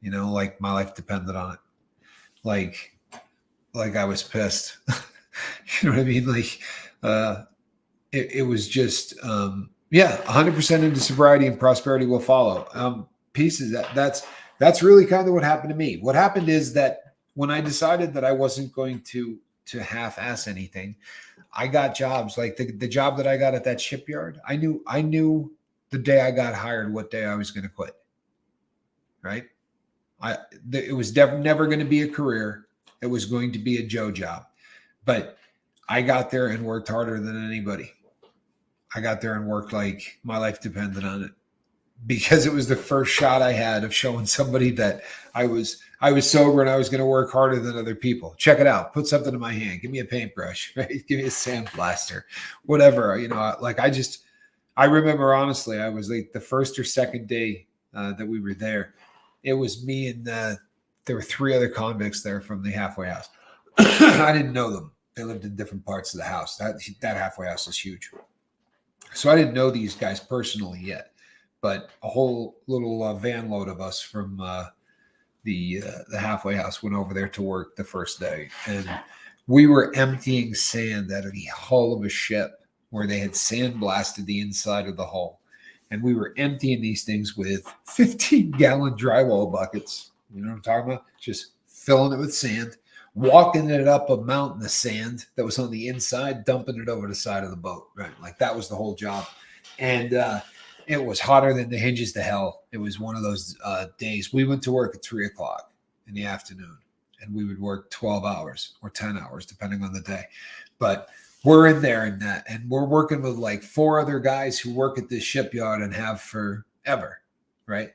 Like my life depended on it. Like I was pissed. You know what I mean? Like it was just 100% into sobriety, and prosperity will follow. Pieces that's really kind of what happened to me. What happened is that when I decided that I wasn't going to half-ass anything, I got jobs like the job that I got at that shipyard. I knew the day I got hired what day I was going to quit. Right? It was never going to be a career. It was going to be a Joe job. But I got there and worked harder than anybody. I got there and worked like my life depended on it, because it was the first shot I had of showing somebody that I was sober and I was going to work harder than other people. Check it out. Put something in my hand. Give me a paintbrush, right? Give me a sandblaster, whatever. I remember, honestly, I was like the first or second day that we were there. It was me and there were 3 other convicts there from the halfway house. I didn't know them. They lived in different parts of the house. That halfway house is huge. So I didn't know these guys personally yet, but a whole little van load of us from the halfway house went over there to work the first day, and we were emptying sand out of the hull of a ship where they had sandblasted the inside of the hull, and we were emptying these things with 15-gallon drywall buckets. You know what I'm talking about? Just filling it with sand, walking it up a mountain of sand that was on the inside, dumping it over the side of the boat. Right, like that was the whole job, and it was hotter than the hinges to hell. It was one of those days. We went to work at 3:00 in the afternoon, and we would work 12 hours or 10 hours, depending on the day. But we're in there and we're working with like 4 other guys who work at this shipyard and have forever, right?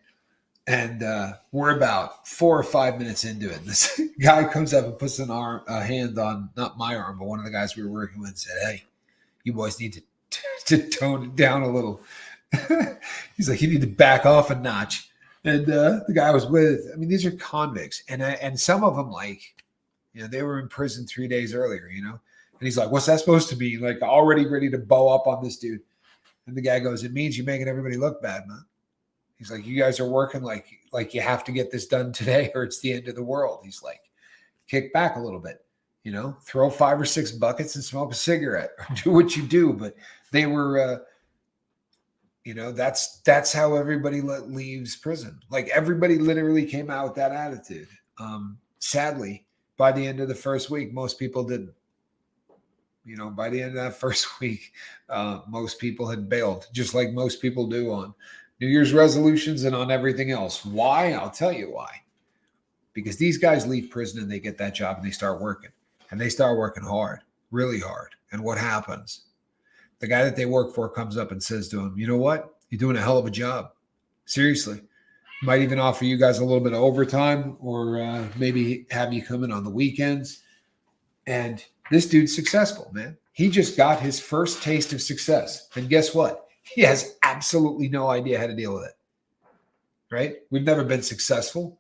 And we're about 4 or 5 minutes into it. This guy comes up and puts a hand on, not my arm, but one of the guys we were working with, and said, "Hey, you boys need to tone it down a little." He's like, "You need to back off a notch." And the guy I was with, I mean, these are convicts, and some of them, like, they were in prison 3 days earlier, And he's like, "What's that supposed to be?" Like, already ready to bow up on this dude. And the guy goes, it means you're making everybody look bad, man. He's like, you guys are working like you have to get this done today or it's the end of the world. He's like, kick back a little bit, throw 5 or 6 buckets and smoke a cigarette or do what you do. But they were, that's how everybody leaves prison. Like everybody literally came out with that attitude. Sadly, by the end of the first week, most people didn't. By the end of that first week, most people had bailed, just like most people do on New Year's resolutions and on everything else. Why? I'll tell you why. Because these guys leave prison and they get that job and they start working. And they start working hard, really hard. And what happens? The guy that they work for comes up and says to him, you know what? You're doing a hell of a job. Seriously. Might even offer you guys a little bit of overtime or maybe have you come in on the weekends. And this dude's successful, man. He just got his first taste of success. And guess what? He has absolutely no idea how to deal with it. Right? We've never been successful.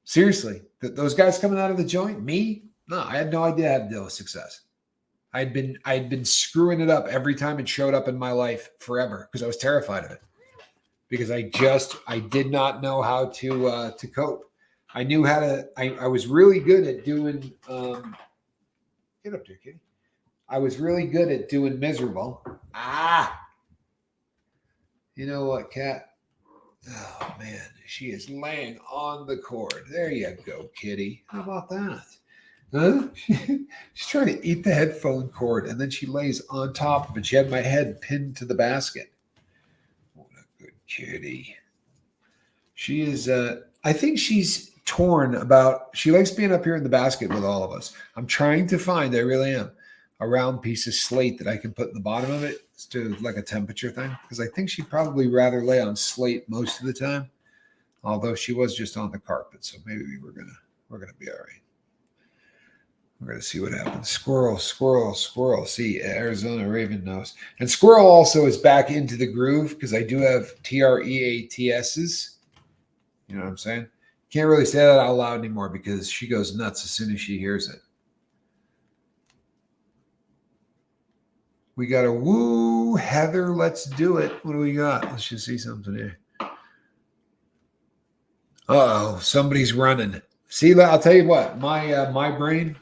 Seriously. Those guys coming out of the joint, me? No, I had no idea how to deal with success. I'd been screwing it up every time it showed up in my life forever because I was terrified of it. Because I did not know how to cope. I knew how to. I was really good at doing. Get up there, kitty. I was really good at doing miserable. You know what, cat? Oh man, she is laying on the cord. There you go, kitty. How about that? Huh? She's trying to eat the headphone cord, and then she lays on top of it. She had my head pinned to the basket. What a good kitty. She is, I think she's torn about, she likes being up here in the basket with all of us. I'm trying to find, I really am, a round piece of slate that I can put in the bottom of it to like a temperature thing. Because I think she'd probably rather lay on slate most of the time. Although she was just on the carpet. So maybe we're gonna be all right. We're going to see what happens. Squirrel, squirrel, squirrel. See, Arizona Raven knows. And squirrel also is back into the groove because I do have TREATSs. You know what I'm saying? Can't really say that out loud anymore because she goes nuts as soon as she hears it. We got a woo, Heather, let's do it. What do we got? Let's just see something here. Uh-oh, somebody's running. See, I'll tell you what, my brain,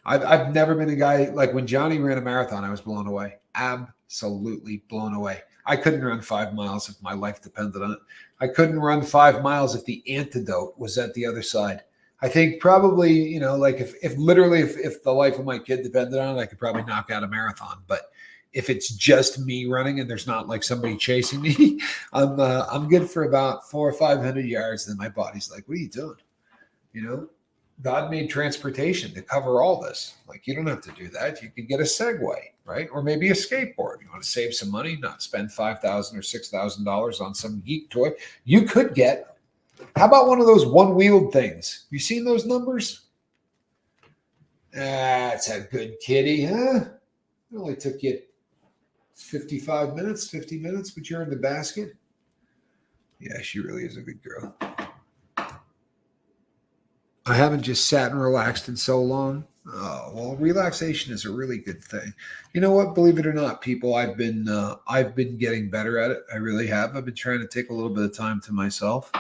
I've never been a guy, like when Johnny ran a marathon, I was blown away. Absolutely blown away. I couldn't run 5 miles if my life depended on it. I couldn't run 5 miles if the antidote was at the other side. I think probably, like if the life of my kid depended on it, I could probably knock out a marathon. But if it's just me running and there's not like somebody chasing me, I'm good for about 400 or 500 yards. Then my body's like, what are you doing? God made transportation to cover all this. Like, you don't have to do that. You could get a Segway, right? Or maybe a skateboard. You want to save some money, not spend $5,000 or $6,000 on some geek toy. You could get, how about one of those one-wheeled things? You seen those numbers? That's a good kitty, huh? It only took you 50 minutes, but you're in the basket. Yeah, she really is a good girl. I haven't just sat and relaxed in so long. Oh, well, relaxation is a really good thing. You know what? Believe it or not, people, I've been getting better at it. I really have. I've been trying to take a little bit of time to myself.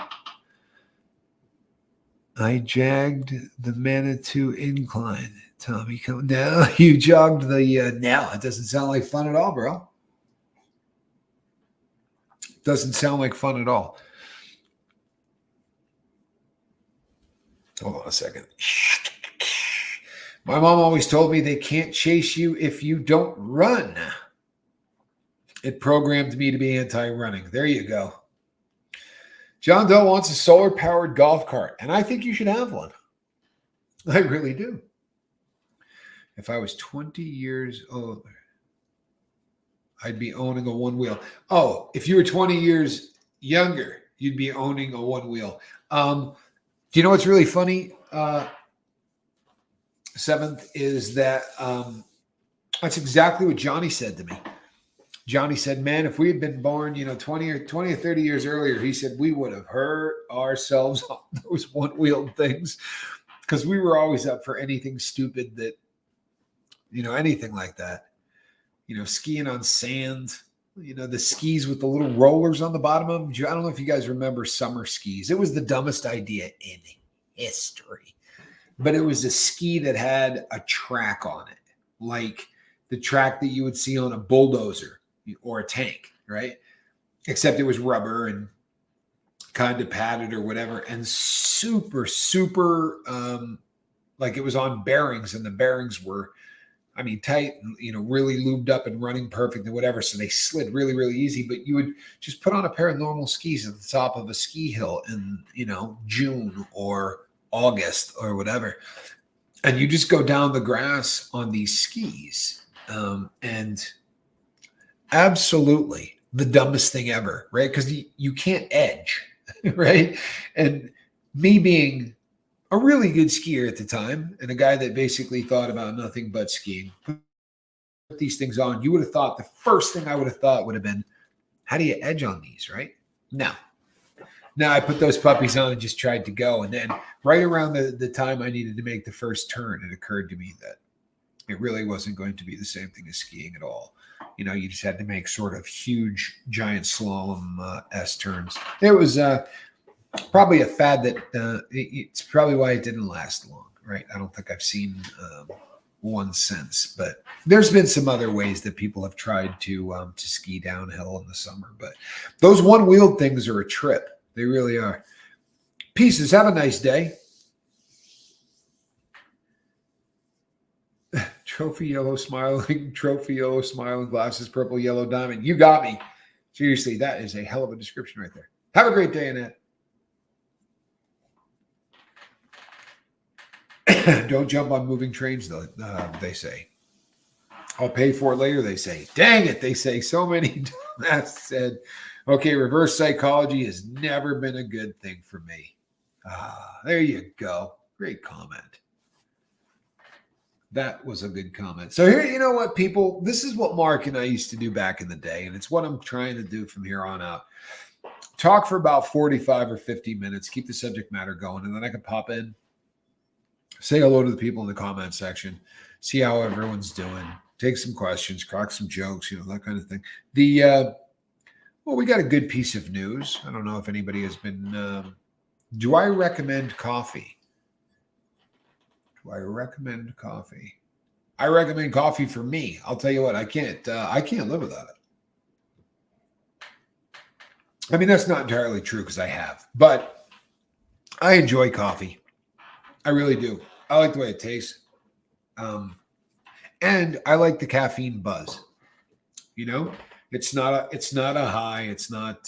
I jagged the Manitou incline. Tommy, come down. You jogged the now. It doesn't sound like fun at all, bro. Doesn't sound like fun at all. Hold on a second. My mom always told me they can't chase you if you don't run. It programmed me to be anti-running. There you go. John Doe wants a solar-powered golf cart, and I think you should have one. I really do. If I was 20 years older, I'd be owning a one-wheel. Oh, if you were 20 years younger, you'd be owning a one-wheel. Do you know what's really funny? Seventh is that that's exactly what Johnny said to me. Johnny said, man, if we had been born, 20 or 30 years earlier, he said we would have hurt ourselves on those one-wheeled things because we were always up for anything stupid that, anything like that. Skiing on sand, the skis with the little rollers on the bottom of them. I don't know if you guys remember summer skis. It was the dumbest idea in history, but it was a ski that had a track on it, like the track that you would see on a bulldozer or a tank, right? Except it was rubber and kind of padded or whatever, and super, super, like it was on bearings, and the bearings were, tight, really lubed up and running perfect and whatever. So they slid really, really easy. But you would just put on a pair of normal skis at the top of a ski hill in, June or August or whatever. And you just go down the grass on these skis. And absolutely the dumbest thing ever, right? Because you can't edge, right? And me being a really good skier at the time and a guy that basically thought about nothing but skiing, put these things on, you would have thought the first thing I would have thought would have been, how do you edge on these, right? No, I put those puppies on and just tried to go. And then right around the time I needed to make the first turn, it occurred to me that it really wasn't going to be the same thing as skiing at all. You just had to make sort of huge, giant slalom S turns. It was probably a fad that it's probably why it didn't last long, right? I don't think I've seen one since, but there's been some other ways that people have tried to ski downhill in the summer. But those one-wheeled things are a trip. They really are. Pieces. Have a nice day. Trophy yellow smiling, glasses, purple, yellow diamond. You got me. Seriously, that is a hell of a description right there. Have a great day, Annette. Don't jump on moving trains, though, they say. I'll pay for it later, they say. Dang it, they say. So many dumbasses said, okay, reverse psychology has never been a good thing for me. There you go. Great comment. That was a good comment. So here, you know what, people? This is what Mark and I used to do back in the day, and it's what I'm trying to do from here on out. Talk for about 45 or 50 minutes, keep the subject matter going, and then I can pop in, say hello to the people in the comment section, see how everyone's doing, take some questions, crack some jokes, that kind of thing. Well, we got a good piece of news. I don't know if anybody has been, do I recommend coffee? Do I recommend coffee? I recommend coffee for me. I'll tell you what, I can't live without it. That's not entirely true because I have, but I enjoy coffee. I really do. I like the way it tastes. And I like the caffeine buzz. It's not a high. It's not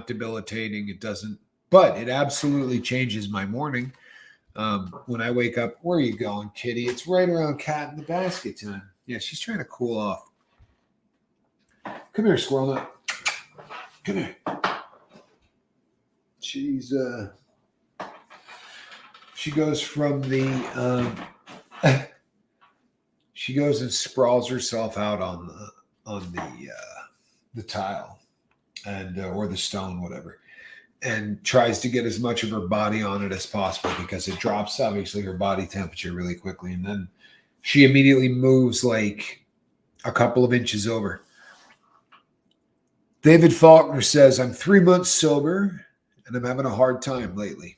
debilitating. It doesn't, but it absolutely changes my morning. When I wake up, where are you going, kitty? It's right around cat in the basket time. Yeah, she's trying to cool off. Come here, squirrel nut. Come here. She goes from she goes and sprawls herself out on the tile and or the stone, whatever, and tries to get as much of her body on it as possible because it drops obviously her body temperature really quickly, and then she immediately moves like a couple of inches over. David Faulkner says, I'm 3 months sober and I'm having a hard time lately.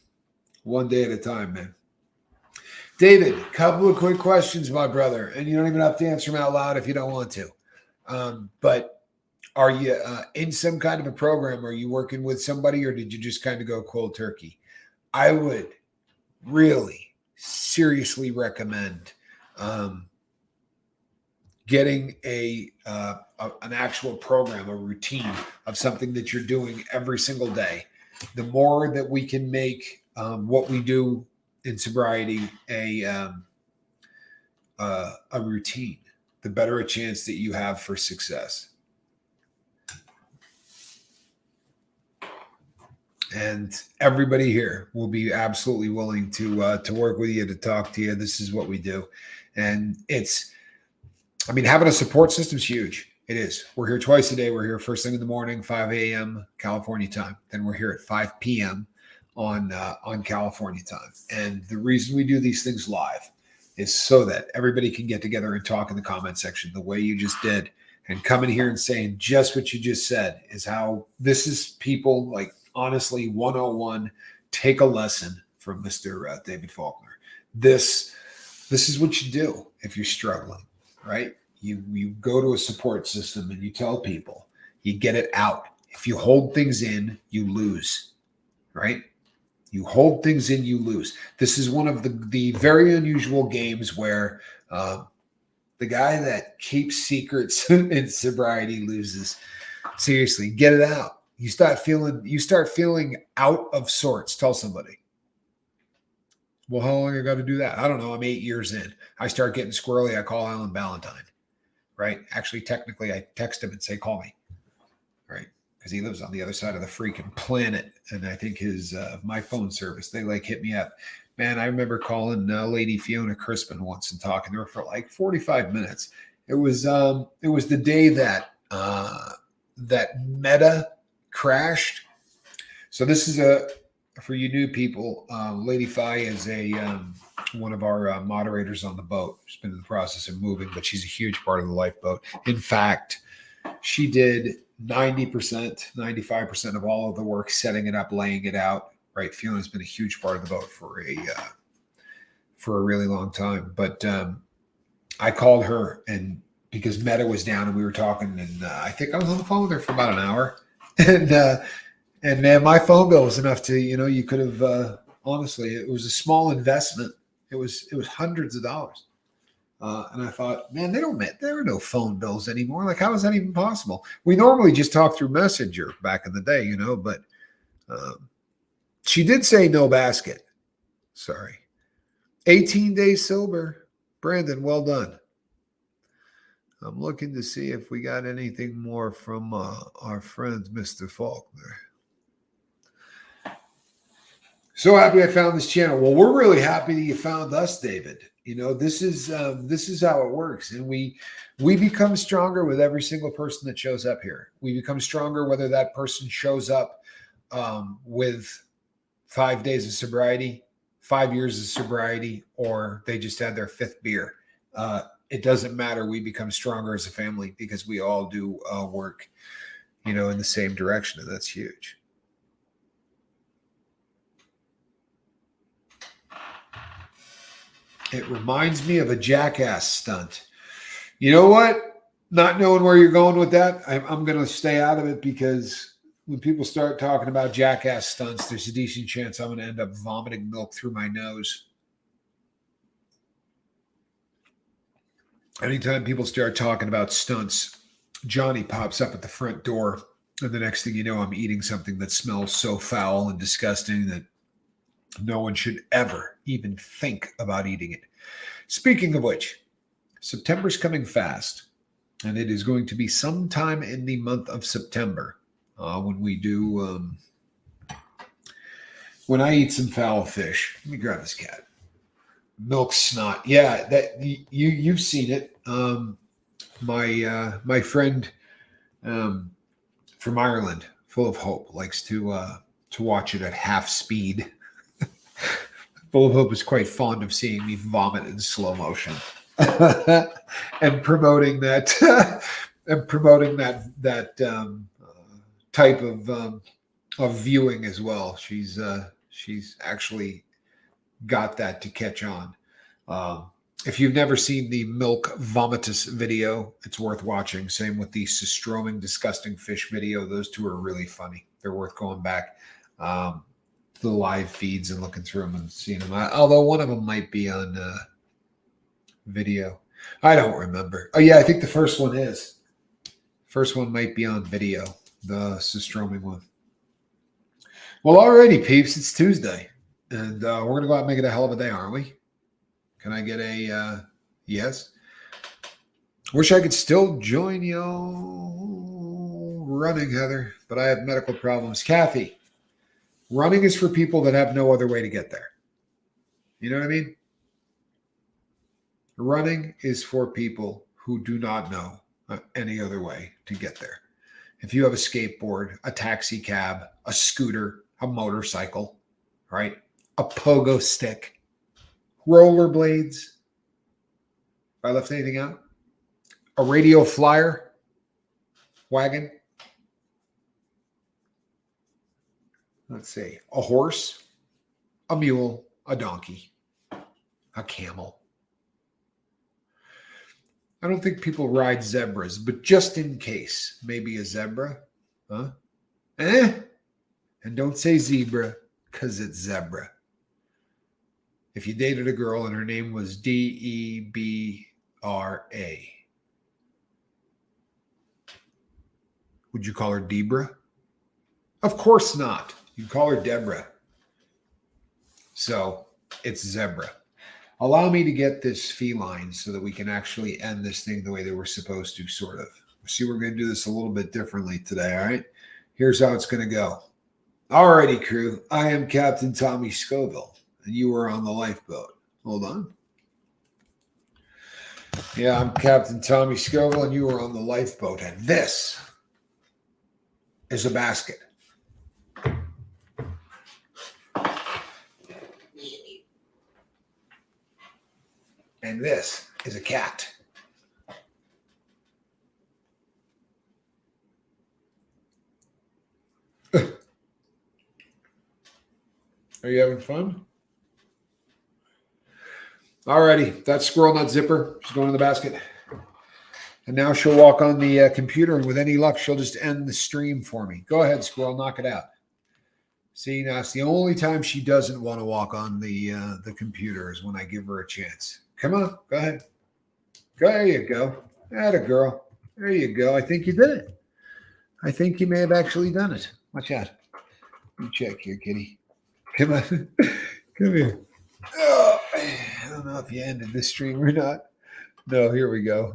One day at a time, man. David, couple of quick questions, my brother, and you don't even have to answer them out loud if you don't want to. But are you in some kind of a program? Are you working with somebody, or did you just kind of go cold turkey? I would really seriously recommend getting an actual program, a routine of something that you're doing every single day. The more that we can make what we do in sobriety a routine, the better a chance that you have for success. And everybody here will be absolutely willing to work with you, to talk to you. This is what we do. And having a support system is huge. It is. We're here twice a day. We're here first thing in the morning, 5 a.m. California time. Then we're here at 5 p.m. on California time. And the reason we do these things live is so that everybody can get together and talk in the comment section the way you just did. and coming here and saying just what you just said is how this is people like honestly 101. Take a lesson from Mr. David Faulkner. This is what you do if you're struggling, right? You go to a support system and you tell people, you get it out. If you hold things in, you lose, right? You hold things in, you lose. This is one of the very unusual games where the guy that keeps secrets in sobriety loses. Seriously, get it out. You start feeling out of sorts. Tell somebody. Well, how long I got to do that? I don't know. I'm 8 years in. I start getting squirrely. I call Alan Ballantyne, right? Actually, technically, I text him and say, call me, right? Because he lives on the other side of the freaking planet. And I think his my phone service, they like hit me up. Man, I remember calling Lady Fiona Crispin once and talking to her for like 45 minutes. It was the day that that Meta crashed. So this is for you new people. Lady Fi is a one of our moderators on the boat. She's been in the process of moving, but she's a huge part of the lifeboat. In fact, she did 90%, 95% of all of the work, setting it up, laying it out. Right, Fiona's been a huge part of the boat for a really long time. But I called her, and because Meta was down, and we were talking, and I think I was on the phone with her for about an hour, and man, my phone bill was enough to, you could have honestly, it was a small investment. It was hundreds of dollars. And I thought, man, there are no phone bills anymore. Like, how is that even possible? We normally just talk through Messenger back in the day, but she did say no basket. Sorry. 18 days sober. Brandon, well done. I'm looking to see if we got anything more from our friend, Mr. Faulkner. So happy I found this channel. Well, we're really happy that you found us, David. This is how it works, and we become stronger with every single person that shows up here. We become stronger whether that person shows up with 5 days of sobriety, 5 years of sobriety, or they just had their 5th beer. It doesn't matter. We become stronger as a family because we all do work, in the same direction, and that's huge. It reminds me of a jackass stunt. You know what? Not knowing where you're going with that, I'm going to stay out of it, because when people start talking about jackass stunts, there's a decent chance I'm going to end up vomiting milk through my nose. Anytime people start talking about stunts, Johnny pops up at the front door, and the next thing you know, I'm eating something that smells so foul and disgusting that no one should ever even think about eating it. Speaking of which, September's coming fast, and it is going to be sometime in the month of September when we do when I eat some foul fish. Let me grab this cat. Milk snot. Yeah, that you've seen it. My friend from Ireland, Full of Hope, likes to watch it at half speed. Full of Hope is quite fond of seeing me vomit in slow motion and promoting that type of viewing as well. She's actually got that to catch on. If you've never seen the milk vomitus video, it's worth watching. Same with the Systroming disgusting fish video. Those two are really funny. They're worth going back the live feeds and looking through them and seeing them. Although one of them might be on video. I don't remember. Oh, yeah, I think the first one is. First one might be on video, the Systroming one. Well, alrighty, peeps. It's Tuesday, and we're going to go out and make it a hell of a day, aren't we? Can I get a yes? Wish I could still join you running, Heather, but I have medical problems. Kathy. Running is for people that have no other way to get there. You know what I mean? Running is for people who do not know any other way to get there. If you have a skateboard, a taxi cab, a scooter, a motorcycle, right? A pogo stick, rollerblades. If I left anything out? A radio flyer, wagon. Let's see. A horse, a mule, a donkey, a camel. I don't think people ride zebras, but just in case, maybe a zebra. Huh? And don't say zebra, because it's zebra. If you dated a girl and her name was Debra, would you call her Debra? Of course not. You'd call her Deborah. So it's zebra. Allow me to get this feline so that we can actually end this thing the way that we're supposed to, sort of. See, we're going to do this a little bit differently today, all right? Here's how it's going to go. All righty, crew. I am Captain Tommy Scoville, and you are on the lifeboat. Hold on. Yeah, I'm Captain Tommy Scoville, and you are on the lifeboat, and this is a basket. And this is a cat. Are you having fun? Alrighty, that's Squirrel Nut Zipper. She's going in the basket. And now she'll walk on the computer, and with any luck, she'll just end the stream for me. Go ahead, Squirrel, knock it out. See, now it's the only time she doesn't want to walk on the computer is when I give her a chance. Come on, go ahead. There you go. Atta girl. There you go. I think you did it. I think you may have actually done it. Watch out. Let me check here, kitty. Come on. Come here. Oh, I don't know if you ended this stream or not. No, here we go.